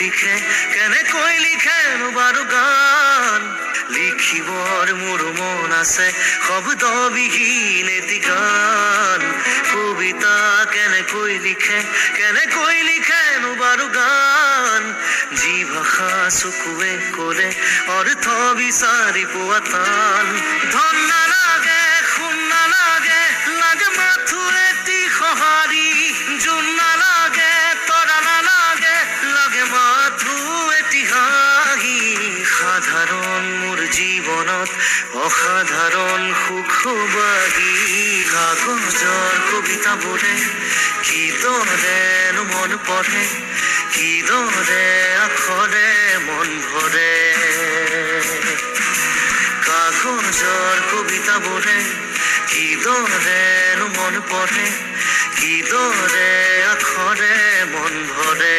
লিখে কেনেকৈ লিখেনো বাৰু গান লিখিবৰ মোৰ মন আছে শব্দবিহীন এটি গান কবিতা কেনেকৈ লিখেনো বাৰু গান যি ভাষা চকুৱে ক'লে অৰ্থ বিচাৰি পোৱা টান ধন নালাগে সোণ নালাগে লাগে মাথো এটি সঁহাৰি জোন নালাগে তৰা নালাগে লাগে মাথো এটি হাঁহি সাধাৰণ মোৰ জীৱনত অসাধাৰণ সুখবাহী কাগজৰ কবিতাবোৰে কিদৰেনো মন পঢ়ে কিদৰে আখৰে মন ভৰে কাগজৰ কবিতাবোৰে কিদৰেনো মন পঢ়ে কিদৰে আখৰে মন ভৰে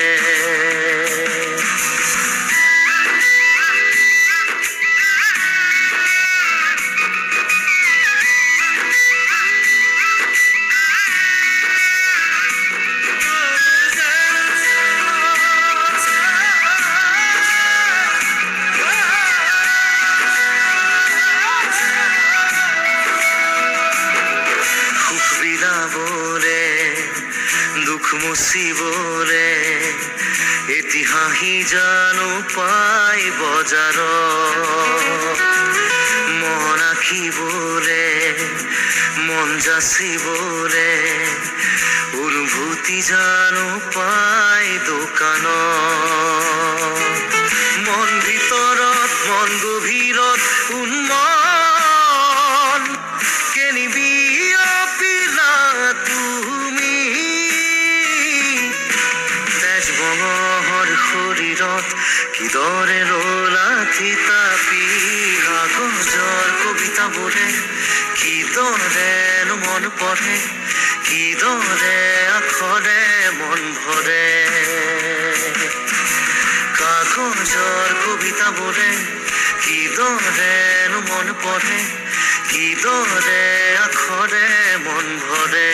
দুখ মুচিবলে এটি হাঁহি জানো পাই বজাৰত মন আঁকিবলে মন যাচিবলে অনুভূতি জানো পাই দোকানত মন ভিতৰত মন গভীৰত উন্মন কেনিবি অপিলা তুমি তেজবঙৰ শৰীৰত কিদৰে ৰলা থিতাপি কাগজৰ কবিতাবোৰে কিদৰেনো মন পঢ়ে কিদৰে আখৰে মন ভৰে কাগজৰ কবিতাবোৰে কিদৰেনো মন পঢ়ে কিদৰে আখৰে মন ভৰে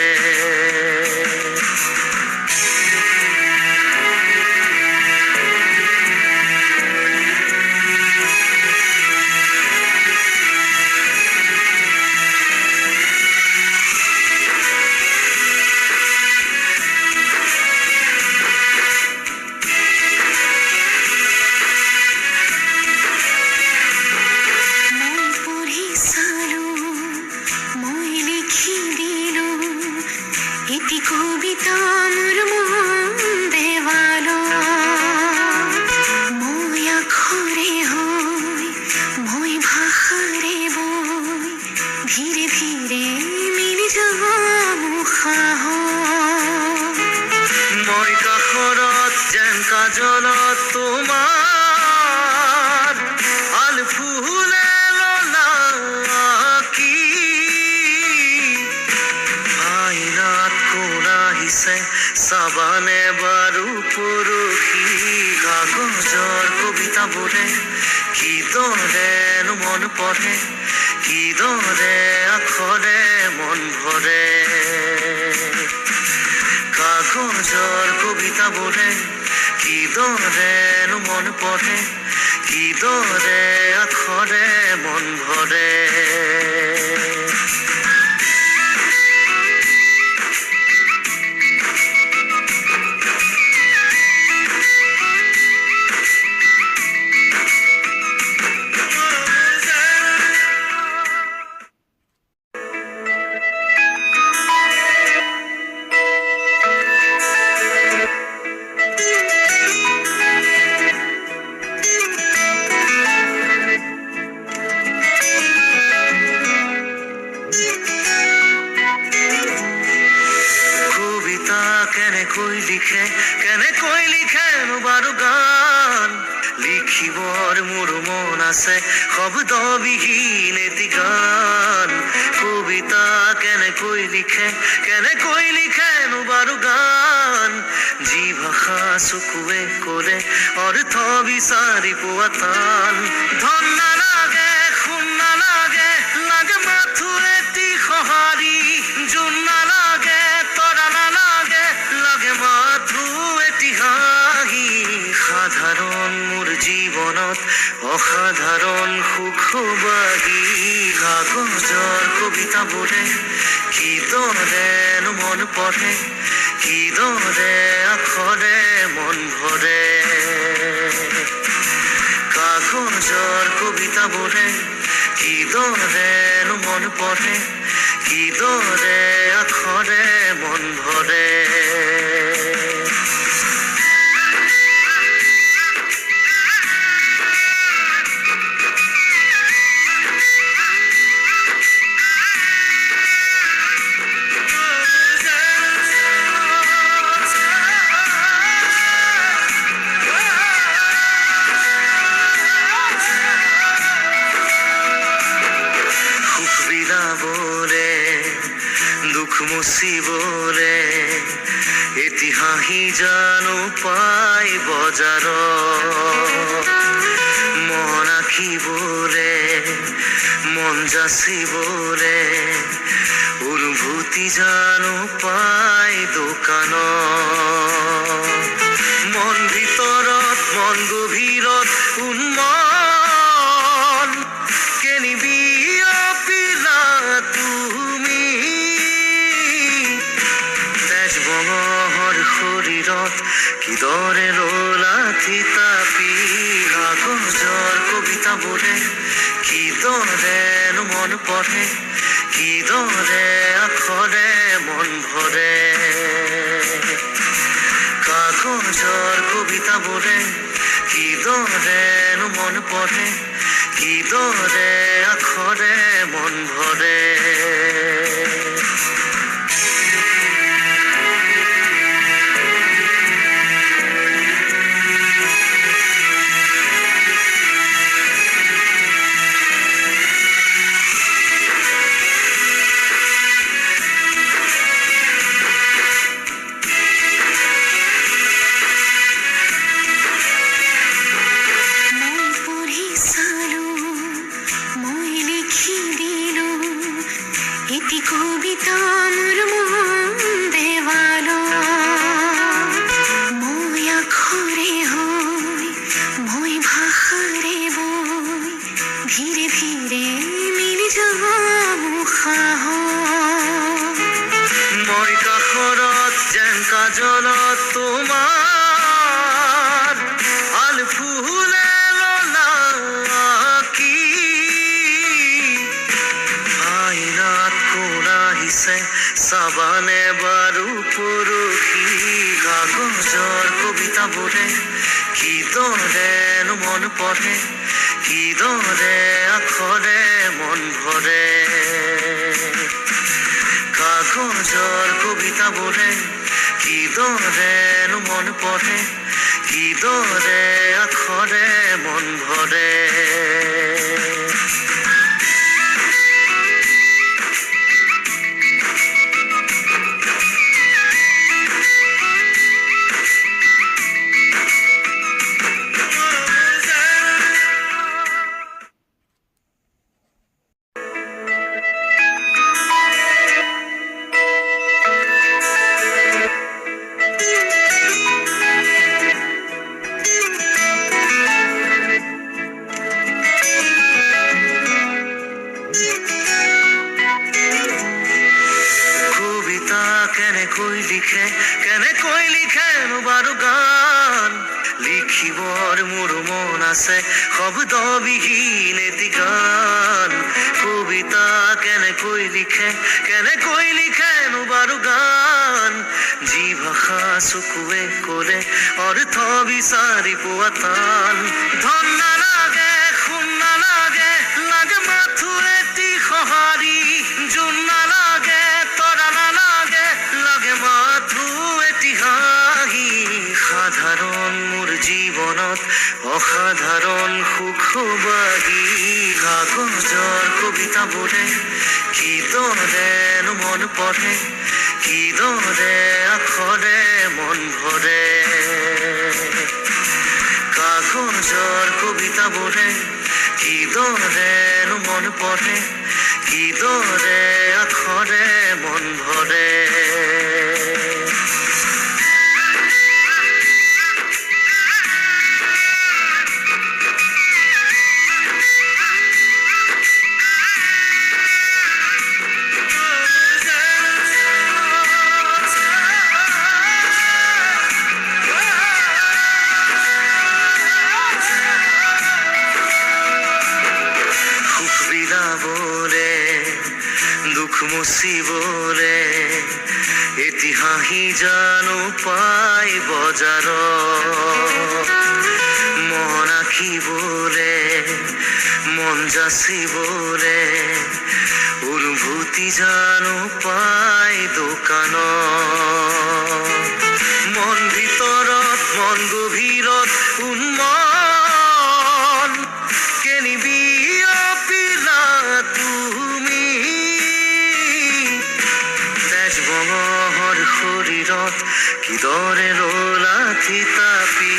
মই কাষৰত যেন কাজলত তোমাৰ আল ফুলে ললাকি আইনাত কোন আহিছে চাবানে বাৰু পৰহি কাগজৰ কবিতাবোৰে কিদৰেনো মন পঢ়ে কিদৰে আখৰে মন ভৰে কাগজৰ কবিতাবোৰে কিদৰেনো মন পঢ়ে কিদৰে আখৰে মন ভৰে কেনেকৈ লিখেনো বাৰু গান লিখিবৰ মোৰ মন আছে শব্দবিহীন এটি গান কবিতা কেনেকৈ লিখেনো বাৰু গান যি ভাষা চকুৱে ক'লে অৰ্থ বিচাৰি পোৱা টান ধন নালাগে সোণ নালাগে লাগে মাথো এটি সঁহাৰি জোন নালাগে তৰা নালাগে লাগে মাথো এটি হাঁহি সাধাৰণ জীৱনত অসাধাৰণ সুখবাগী কাগজৰ কবিতাবোৰে কিদৰেনো মন পঢ়ে কিদৰে আখৰে মন ভৰে কাগজৰ কবিতাবোৰে কিদৰেনো মন পঢ়ে কিদৰে আখৰে মন ভৰে দুখ মুচিবলে এটি হাঁহি জানো পাই বজাৰত মন আঁকিবলে মন যাচিবলে অনুভূতি জানো পাই দোকানত মন ভিতৰত মন গভীৰত উন্মন কেনিবি অপিলা তুমি তেজবঙৰ শৰীৰত কিদৰে ৰলা থিতাপি কাগজৰ কবিতাবোৰে কিদৰেনো মন পঢ়ে কিদৰে আখৰে মন ভৰে কাগজৰ কবিতাবোৰে কিদৰেনো মন পঢ়ে কিদৰে আখৰে মন ভৰে মই কাষৰত যেন কাজলত তোমাৰ আল ফুলে ললা কি আইনাত কোন আহিছে চাবানে বাৰু পৰহি কাগজৰ কবিতাবোৰে কিদৰেনো মন পঢ়ে কিদৰে আখৰে মন ভৰে কাগজৰ কবিতাবোৰে কিদৰেনো মন পঢ়ে কিদৰে আখৰে মন ভৰে কেনেকৈ লিখেনো বাৰু গান লিখিবৰ মোৰ মন আছে শব্দবিহীন এটি গান কবিতা কেনেকৈ লিখেনো বাৰু গান যি ভাষা চকুৱে ক'লে অৰ্থ বিচাৰি পোৱা টান ধন নালাগে সোণ নালাগে লাগে মাথো এটি সঁহাৰি জোন নালাগে তৰা নালাগে লাগে মাথো এটি হাঁহি সাধাৰণ মোৰ জীৱনত অসাধাৰণ সুখবাগী কাগজৰ কবিতাবোৰে কিদৰেনো মন পঢ়ে কিদৰে আখৰে মন ভৰে কাগজৰ কবিতাবোৰে কিদৰেনো মন পঢ়ে কিদৰে আখৰে মন ভৰে মুচিবলে এটি হাঁহি জানো পাই বজাৰত মন আঁকিবলে মন যাচিবলে অনুভূতি জানো পাই দোকানত মন ভিতৰত মন গভীৰত উন্মন কেনিবি অপিলা তুমি তেজবঙৰ শৰীৰত কিদৰে ৰলা থিতাপি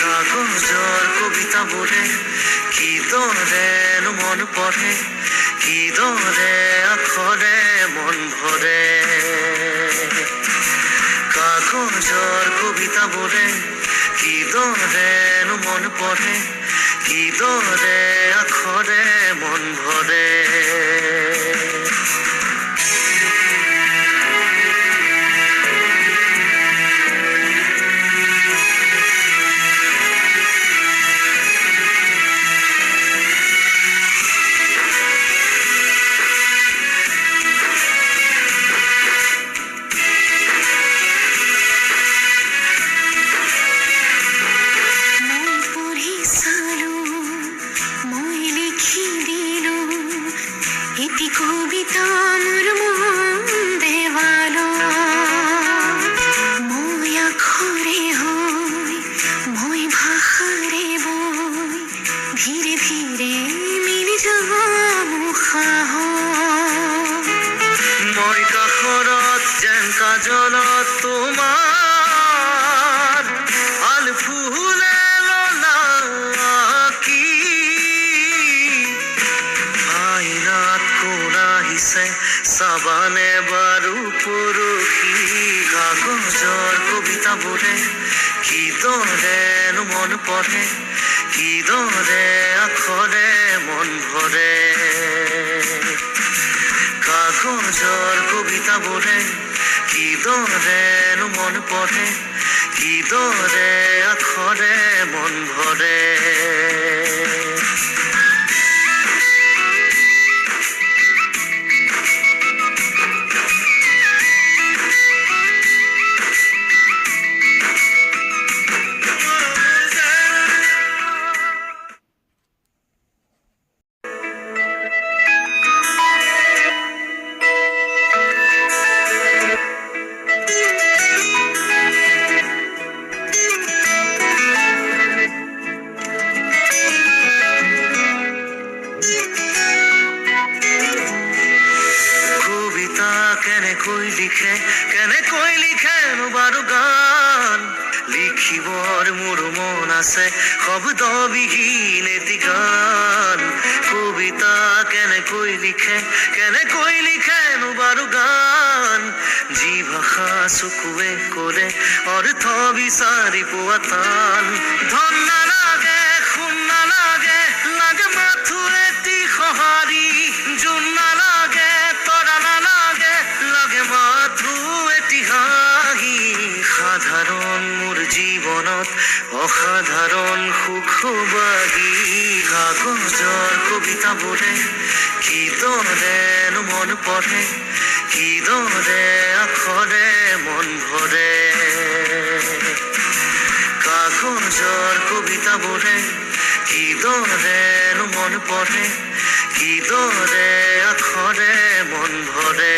কাগজৰ কবিতাবোৰে কিদৰেনো মন পঢ়ে কিদৰে আখৰে মন ভৰে কাগজৰ কবিতাবোৰে কিদৰেনো মন পঢ়ে কিদৰে আখৰে মন ভৰে মই কাষৰত যেন কাজলত তোমাৰ আল ফুলে ললা কি আইনাত কোন আহিছে চাবানে বাৰু পৰহি কাগজৰ কবিতাবোৰে কিদৰেনো মন পঢ়ে কিদৰে আখৰে মন ভৰে কাগজৰ কবিতাবোৰে কিদৰেনো মন পঢ়ে কিদৰে আখৰে মন ভৰে কেনেকৈ লিখেনো বাৰু গান লিখিবৰ মোৰ মন আছে শব্দবিহীন এটি গান কবিতা কেনেকৈ লিখেনো বাৰু গান যি ভাষা চকুৱে ক'লে অৰ্থ বিচাৰি পোৱা টান ধন নালাগে সোণ নালাগে লাগে মাথো এটি সঁহাৰি জোন নালাগে তৰা নালাগে লাগে মাথো এটি হাঁহি সাধাৰণ মোৰ জীৱনত অসাধাৰণ সুখবাহী কাগজৰ কবিতাবোৰে কিদৰেনো মন পঢ়ে কিদৰে আখৰে মন ভৰে কাগজৰ কবিতাবোৰে কিদৰেনো মন পঢ়ে কিদৰে আখৰে মন ভৰে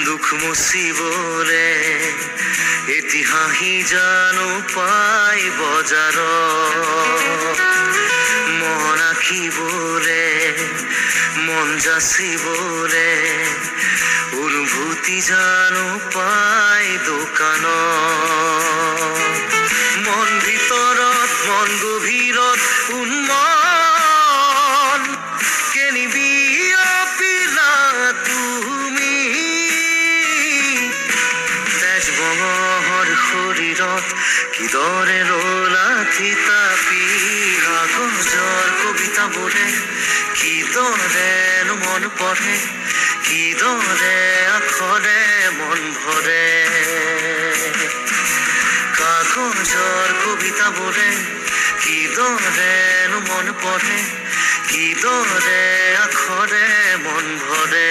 দুখ মুচিবলে এটি হাঁহি জানো পাই বজাৰত মন আঁকিবলে মন যাচিবলে অনুভূতি জানো পাই দোকানত মন ভিতৰত মন গভীৰত উন্মন কেনিবি অপিলা তুমি কিদৰে ৰলাথি তাপি কাগজৰ কবিতাবোৰে কিদৰেনো মন পঢ়ে কিদৰে আখৰে মন ভৰে কাগজৰ কবিতাবোৰে কিদৰেনো মন পঢ়ে কিদৰে আখৰে মন ভৰে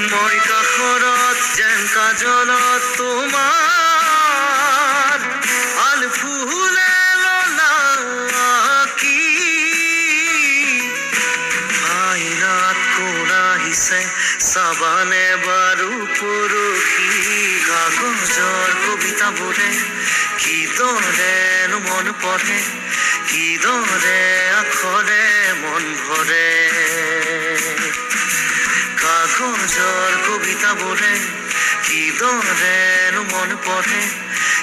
মই কাষৰত যেন কাজলত তোমাৰ আল ফুলে ললাকি আইনাত কোন আহিছে চাবানে বাৰু পৰহি কাগজৰ কবিতাবোৰে কিদৰেনো মন পঢ়ে কিদৰে আখৰে মন ভৰে কাগজৰ কবিতাবোৰে কিদৰেনো মন পঢ়ে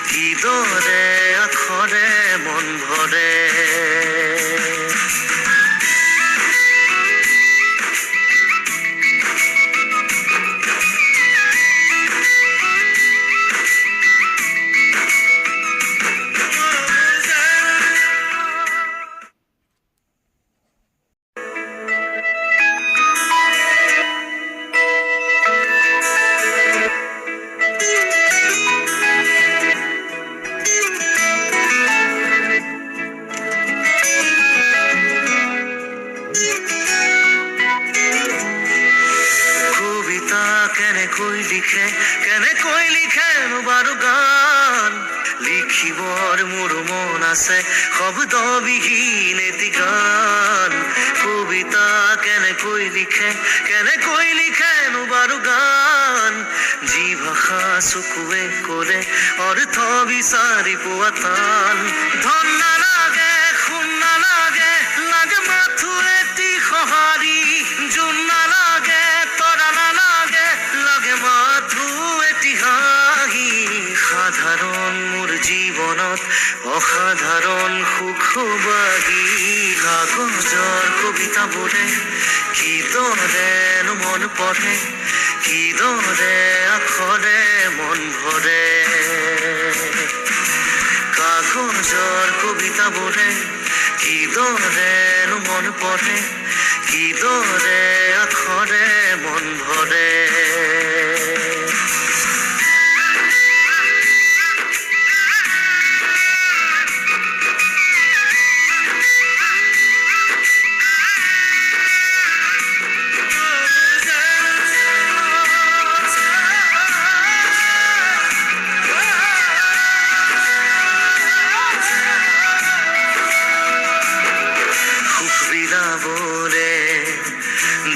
কিদৰে আখৰে মন ভৰে কেনেকৈ লিখেনো বাৰু গান লিখিবৰ মোৰ মন আছে শব্দবিহীন এটি গান কবিতা কেনেকৈ লিখেনো বাৰু গান যি ভাষা চকুৱে কৰে অৰ্থ বিচাৰি পোৱা টান ধন নালাগে সোণ নালাগে লাগে মাথো এটি সঁহাৰি জোন নালাগে তৰা নালাগে লাগে মাথো এটি হাঁহি সাধাৰণ মোৰ জীৱনত অসাধাৰণ সুখবাহী কাগজৰ কবিতাবোৰে কিদৰেনো মন পঢ়ে কিদৰে আখৰে মন ভৰে কাগজৰ কবিতাবোৰে কিদৰেনো মন পঢ়ে কিদৰে আখৰে মন ভৰে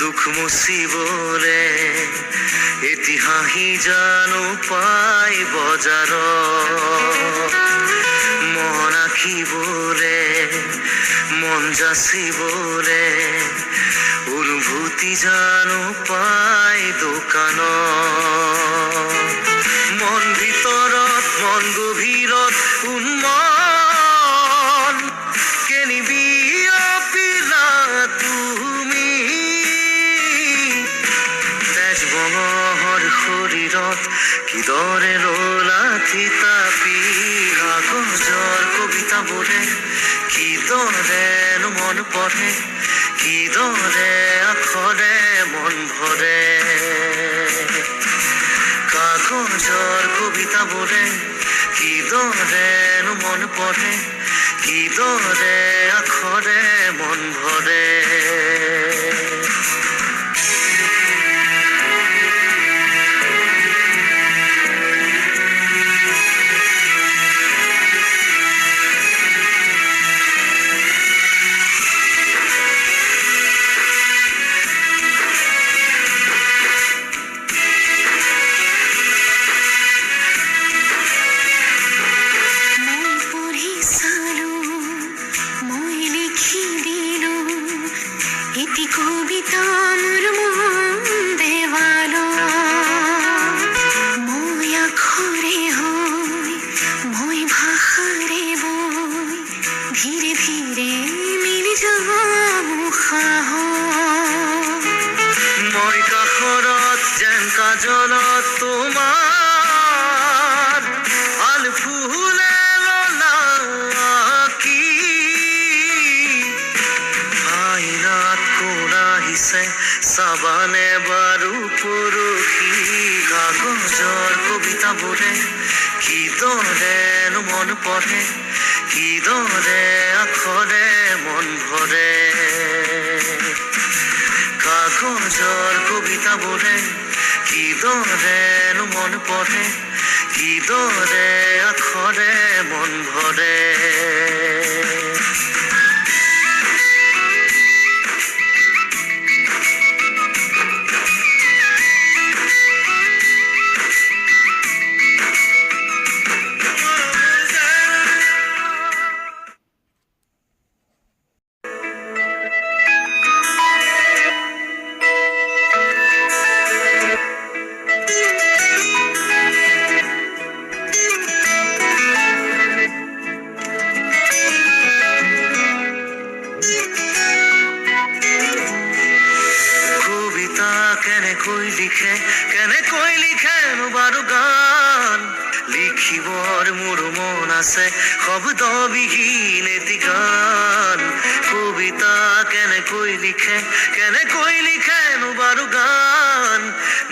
দুখ মুচিবলে এটি হাঁহি জানো পাই বজাৰত মন আঁকিবলে মন যাচিবলে অনুভূতি জানো পাই দোকানত মন ভিতৰত মন গভীৰত উন্মন কেনিবি অপিলা তুমি তেজবঙৰ শৰীৰত কিদৰে ৰলাথি তাপি কাগজৰ কবিতাবোৰে কিদৰেনো মন পঢ়ে কিদৰে আখৰে মন ভৰে কাগজৰ কবিতাবোৰে কিদৰেনো মন পঢ়ে কিদৰে আখৰে মন ভৰে চাবানে বাৰু পৰহি কাগজৰ কবিতাবোৰে কিদৰেনো মন পঢ়ে কিদৰে আখৰে মন ভৰে কাগজৰ কবিতাবোৰে কিদৰেনো মন পঢ়ে কিদৰে আখৰে মন ভৰে কেনেকৈ লিখেনো বাৰু গান লিখিবৰ মোৰ মন আছে শব্দবিহীন এটি গান কবিতা কেনেকৈ লিখেনো বাৰু গান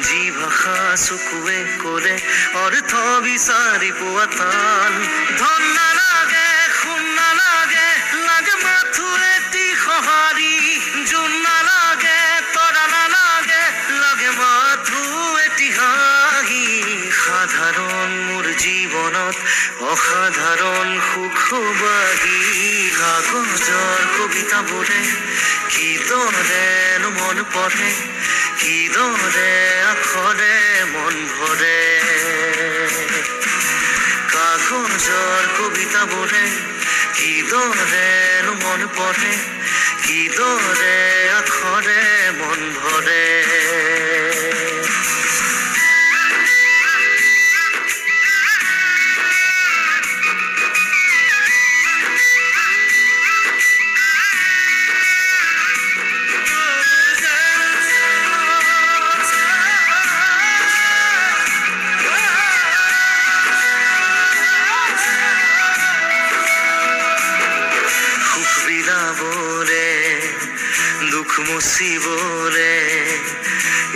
যি ভাষা চকুৱে কৰে অৰ্থ বিচাৰি পোৱা টান ধন নালাগে সোণ নালাগে লাগে মাথো এটি সঁহাৰি জোন নালাগে তৰা নালাগে লাগে মাথো এটি হাঁহি সাধাৰণ মোৰ জীৱনত অসাধাৰণ সুখবাহী কাগজৰ কবিতাবোৰে কিদৰেনো মন পঢ়ে কিদৰে আখৰে মন ভৰে কাগজৰ কবিতাবোৰে কিদৰেনো মন পঢ়ে কিদৰে আখৰে মন ভৰে দুখ মুচিবলে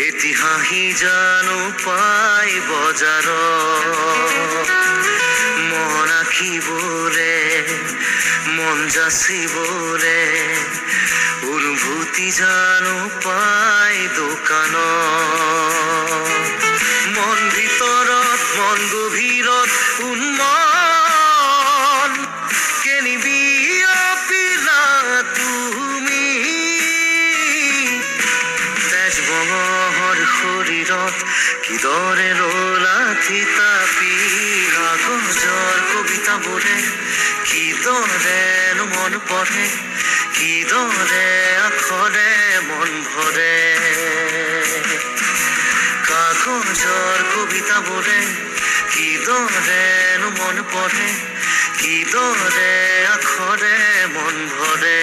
এটি হাঁহি জানো পাই বজাৰত মন আঁকিবলে মন যাচিবলে অনুভূতি জানো পাই দোকানত মন ভিতৰত মন গভীৰত উন্মন কেনিবি অপিলা তুমি বঙহৰ শৰীৰত কিদৰে ৰলা থিতাপি কাগজৰ কবিতাবোৰে কিদৰেনো মন পঢ়ে কিদৰে আখৰে মন ভৰে কাগজৰ কবিতাবোৰে কিদৰেনো মন পঢ়ে কিদৰে আখৰে মন ভৰে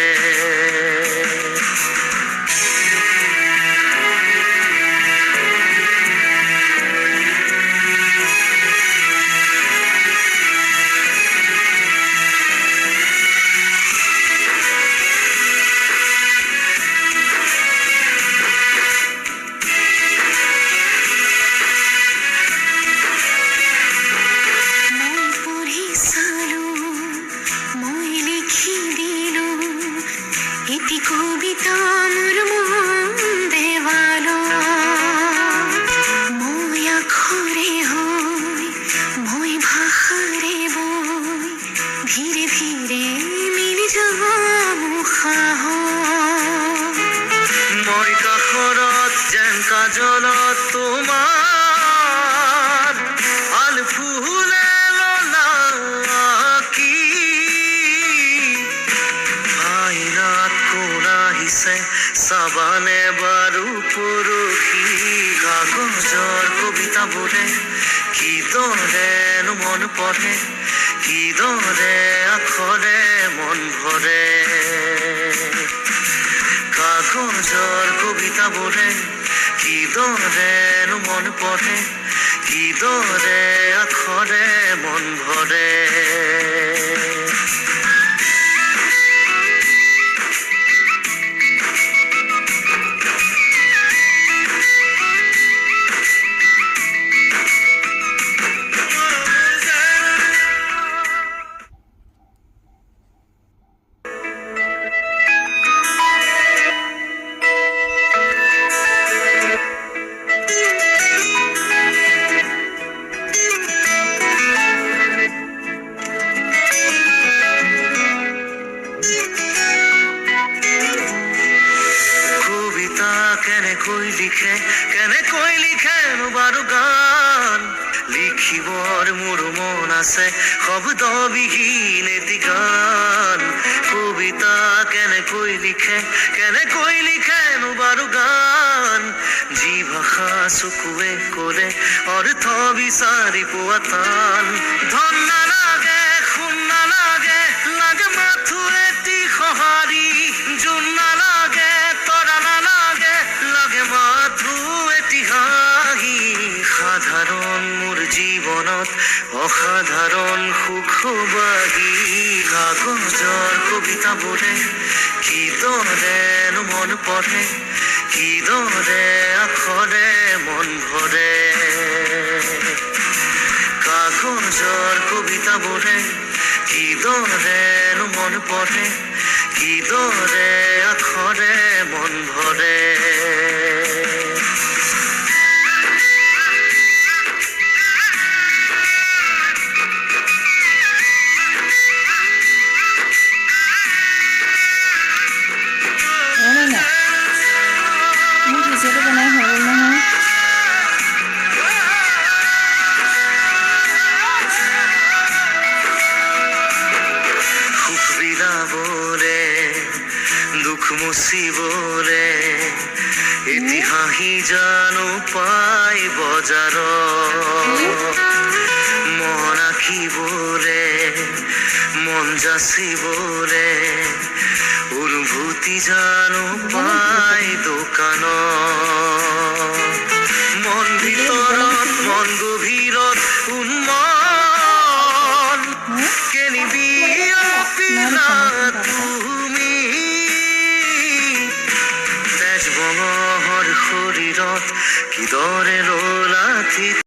মই কাষৰত যেন কাজলত তোমাৰ আল ফুলে ললা কি আইনাত কোন আহিছে চাবানে বাৰু পৰহি কাগজৰ কবিতাবোৰে কিদৰেনো মন পঢ়ে কিদৰে আখৰে মন ভৰে কাগজৰ কবিতাবোৰে কিদৰেনো মন পঢ়ে কিদৰে আখৰে মন ভৰে বৰ মোৰ মন আছে শব্দবিহীন এটি গান কবিতা কেনেকৈ লিখেনো বাৰু গান যি ভাষা চকুৱে ক'লে অৰ্থ বিচাৰি পোৱা টান ধন নালাগে সোণ নালাগে লাগে মাথো এটি সঁহাৰি জোন নালাগে তৰা নালাগে লাগে মাথো এটি হাঁহি সাধাৰণ মোৰ জীৱনত অসাধাৰণ সুখবাহী কাগজৰ কবিতাবোৰে কিদৰেনো মন পঢ়ে কিদৰে আখৰে মন ভৰে কাগজৰ কবিতাবোৰে কিদৰেনো মন পঢ়ে কিদৰে আখৰে মন ভৰে দুখ মুচিবলে এটি হাঁহি জানো পাই বজাৰত মন আঁকিবলে মন যাচিবলে অনুভূতি জানো পাই দোকানত মন ভিতৰত মন গভীৰত উন্মন কেনিবি অপিলা তুমি তেজ বঙৰ শৰীৰত কিদৰে ৰলাথি